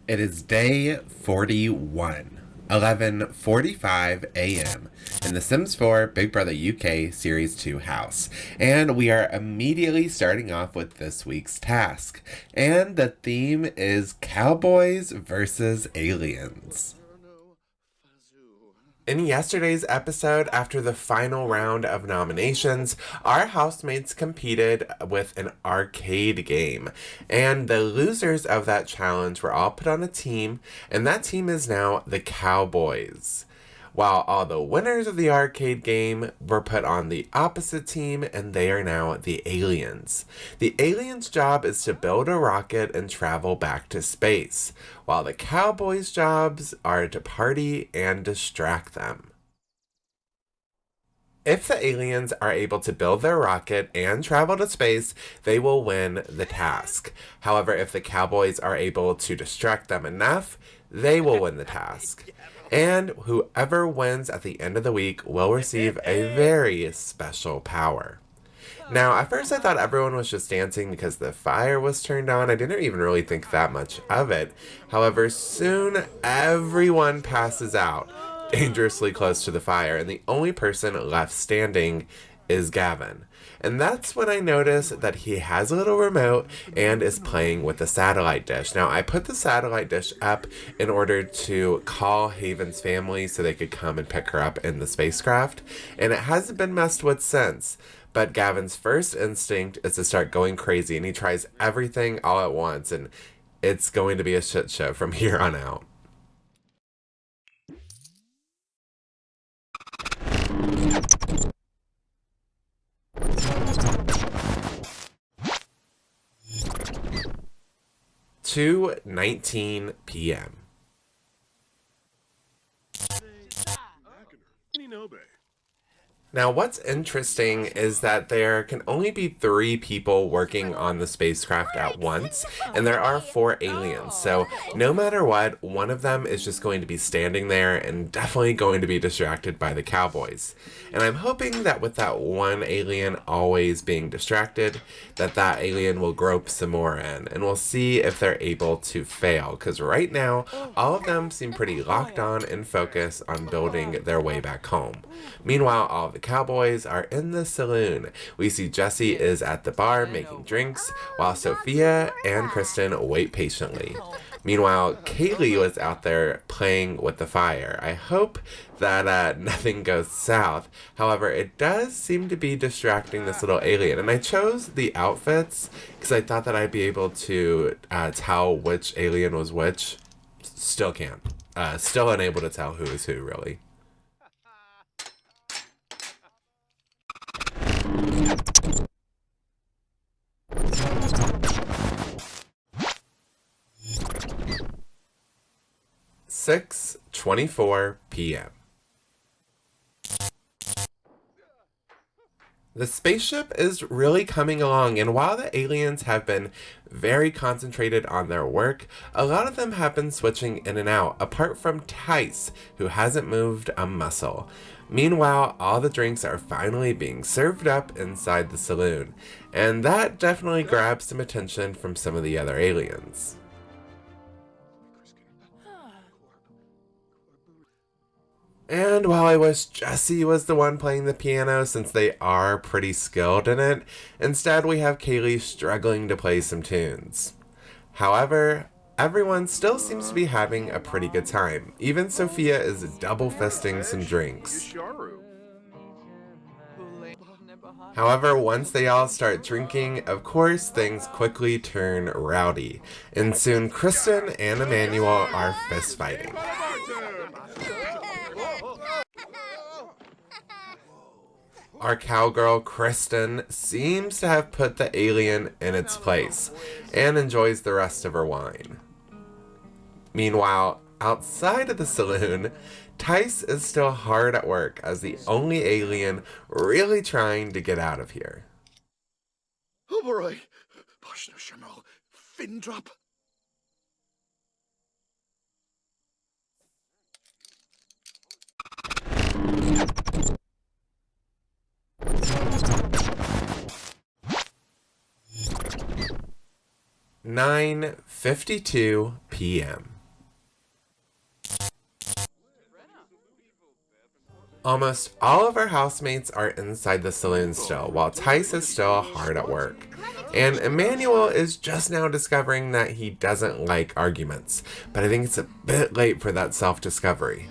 It is day 41, 11:45 a.m. in the Sims 4 Big Brother UK Series 2 house. And we are immediately starting off with this week's task. And the theme is Cowboys versus Aliens. In yesterday's episode, after the final round of nominations, our housemates competed with an arcade game. And the losers of that challenge were all put on a team, and that team is now the Cowboys. While all the winners of the arcade game were put on the opposite team, and they are now the aliens. The aliens' job is to build a rocket and travel back to space, while the Cowboys' jobs are to party and distract them. If the aliens are able to build their rocket and travel to space, they will win the task. However, if the Cowboys are able to distract them enough, they will win the task. And whoever wins at the end of the week will receive a very special power. Now, at first I thought everyone was just dancing because the fire was turned on. I didn't even really think that much of it. However, soon everyone passes out, dangerously close to the fire, and the only person left standing is Gavin. And that's when I noticed that he has a little remote and is playing with the satellite dish. Now, I put the satellite dish up in order to call Haven's family so they could come and pick her up in the spacecraft, and it hasn't been messed with since. But Gavin's first instinct is to start going crazy, and he tries everything all at once, and it's going to be a shit show from here on out. Two 19 p.m. Now, what's interesting is that there can only be 3 people working on the spacecraft at once, and there are 4 aliens, so no matter what, one of them is just going to be standing there and definitely going to be distracted by the Cowboys. And I'm hoping that with that one alien always being distracted, that alien will grope some more in, and we'll see if they're able to fail, because right now, all of them seem pretty locked on and focused on building their way back home. Meanwhile, all of the Cowboys are in the saloon. We see Jesse is at the bar making drinks, while Sophia and Kristen wait patiently. Meanwhile, Kaylee was out there playing with the fire. I hope that nothing goes south. However, it does seem to be distracting this little alien. And I chose the outfits because I thought that I'd be able to tell which alien was which. Still can't. Still unable to tell who is who, really. Six 24 p.m. The spaceship is really coming along, and while the aliens have been very concentrated on their work, a lot of them have been switching in and out, apart from Tice, who hasn't moved a muscle. Meanwhile, all the drinks are finally being served up inside the saloon, and that definitely grabs some attention from some of the other aliens. And while I wish Jesse was the one playing the piano since they are pretty skilled in it, instead we have Kaylee struggling to play some tunes. However, everyone still seems to be having a pretty good time. Even Sophia is double fisting some drinks. However, once they all start drinking, of course, things quickly turn rowdy. And soon Kristen and Emmanuel are fist fighting. Our cowgirl, Kristen, seems to have put the alien in its place and enjoys the rest of her wine. Meanwhile, outside of the saloon, Tice is still hard at work as the only alien really trying to get out of here. Fin drop. 9:52 p.m. Almost all of our housemates are inside the saloon still, while Tice is still hard at work. And Emmanuel is just now discovering that he doesn't like arguments, but I think it's a bit late for that self-discovery.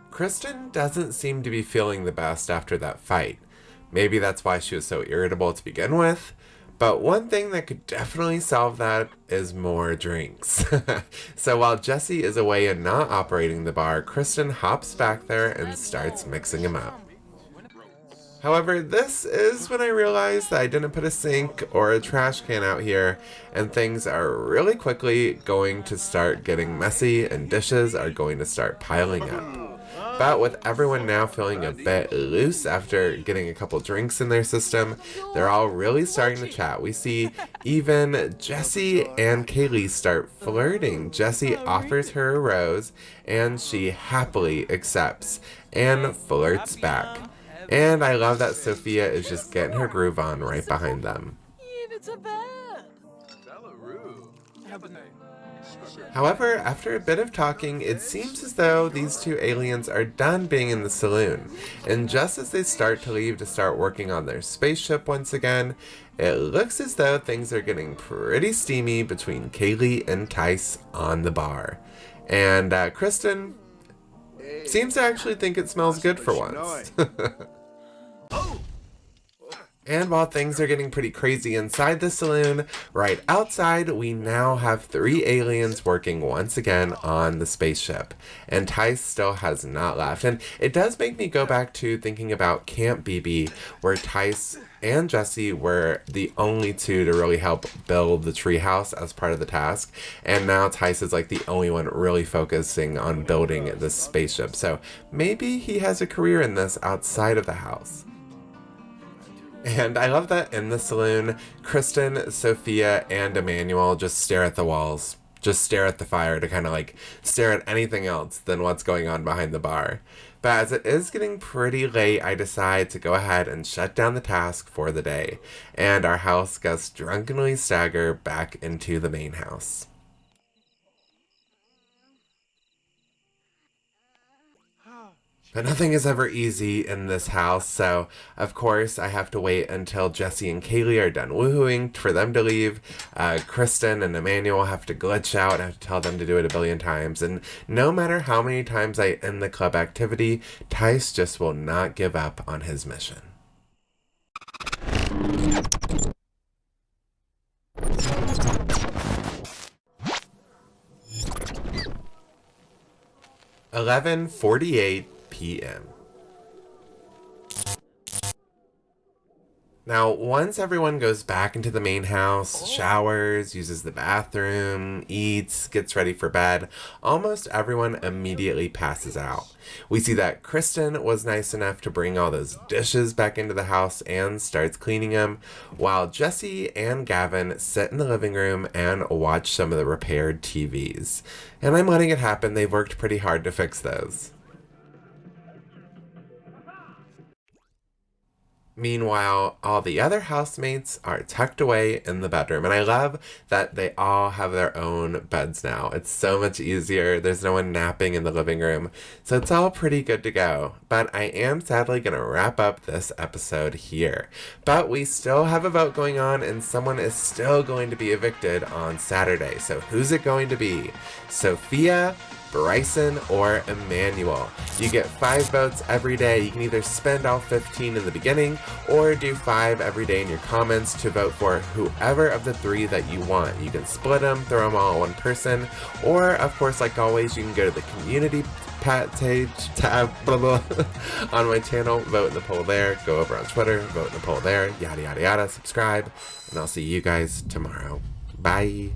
Kristen doesn't seem to be feeling the best after that fight. Maybe that's why she was so irritable to begin with. But one thing that could definitely solve that is more drinks. So while Jesse is away and not operating the bar, Kristen hops back there and starts mixing them up. However, this is when I realized that I didn't put a sink or a trash can out here, and things are really quickly going to start getting messy and dishes are going to start piling up. But with everyone now feeling a bit loose after getting a couple drinks in their system, they're all really starting to chat. We see even Jessie and Kaylee start flirting. Jessie offers her a rose, and she happily accepts and flirts back. And I love that Sophia is just getting her groove on right behind them. However, after a bit of talking, it seems as though these two aliens are done being in the saloon, and just as they start to leave to start working on their spaceship once again, it looks as though things are getting pretty steamy between Kaylee and Tice on the bar. And Kristen seems to actually think it smells good for once. And while things are getting pretty crazy inside the saloon, right outside we now have 3 aliens working once again on the spaceship. And Tice still has not left. And it does make me go back to thinking about Camp BB, where Tice and Jessie were the only two to really help build the treehouse as part of the task. And now Tice is like the only one really focusing on building this spaceship. So maybe he has a career in this outside of the house. And I love that in the saloon, Kristen, Sophia, and Emmanuel just stare at the walls. Just stare at the fire to kind of like stare at anything else than what's going on behind the bar. But as it is getting pretty late, I decide to go ahead and shut down the task for the day. And our house guests drunkenly stagger back into the main house. But nothing is ever easy in this house, so of course I have to wait until Jessie and Kaylee are done woohooing for them to leave. Kristen and Emmanuel have to glitch out. I have to tell them to do it a billion times. And no matter how many times I end the club activity, Tice just will not give up on his mission. (11:48 p.m.) Now, once everyone goes back into the main house, showers, uses the bathroom, eats, gets ready for bed, almost everyone immediately passes out. We see that Kristen was nice enough to bring all those dishes back into the house and starts cleaning them, while Jessie and Gavin sit in the living room and watch some of the repaired TVs. And I'm letting it happen. They've worked pretty hard to fix those. Meanwhile, all the other housemates are tucked away in the bedroom, and I love that they all have their own beds now. It's so much easier. There's no one napping in the living room, so it's all pretty good to go. But I am sadly going to wrap up this episode here. But we still have a vote going on, and someone is still going to be evicted on Saturday. So who's it going to be? Sophia, Bryson, or Emmanuel? You get 5 votes every day. You can either spend all 15 in the beginning or do 5 every day in your comments to vote for whoever of the 3 that you want. You can split them, throw them all at one person, or of course, like always, you can go to the community page tab blah, blah, on my channel, vote in the poll there, go over on Twitter, vote in the poll there, yada yada yada, subscribe, and I'll see you guys tomorrow. Bye.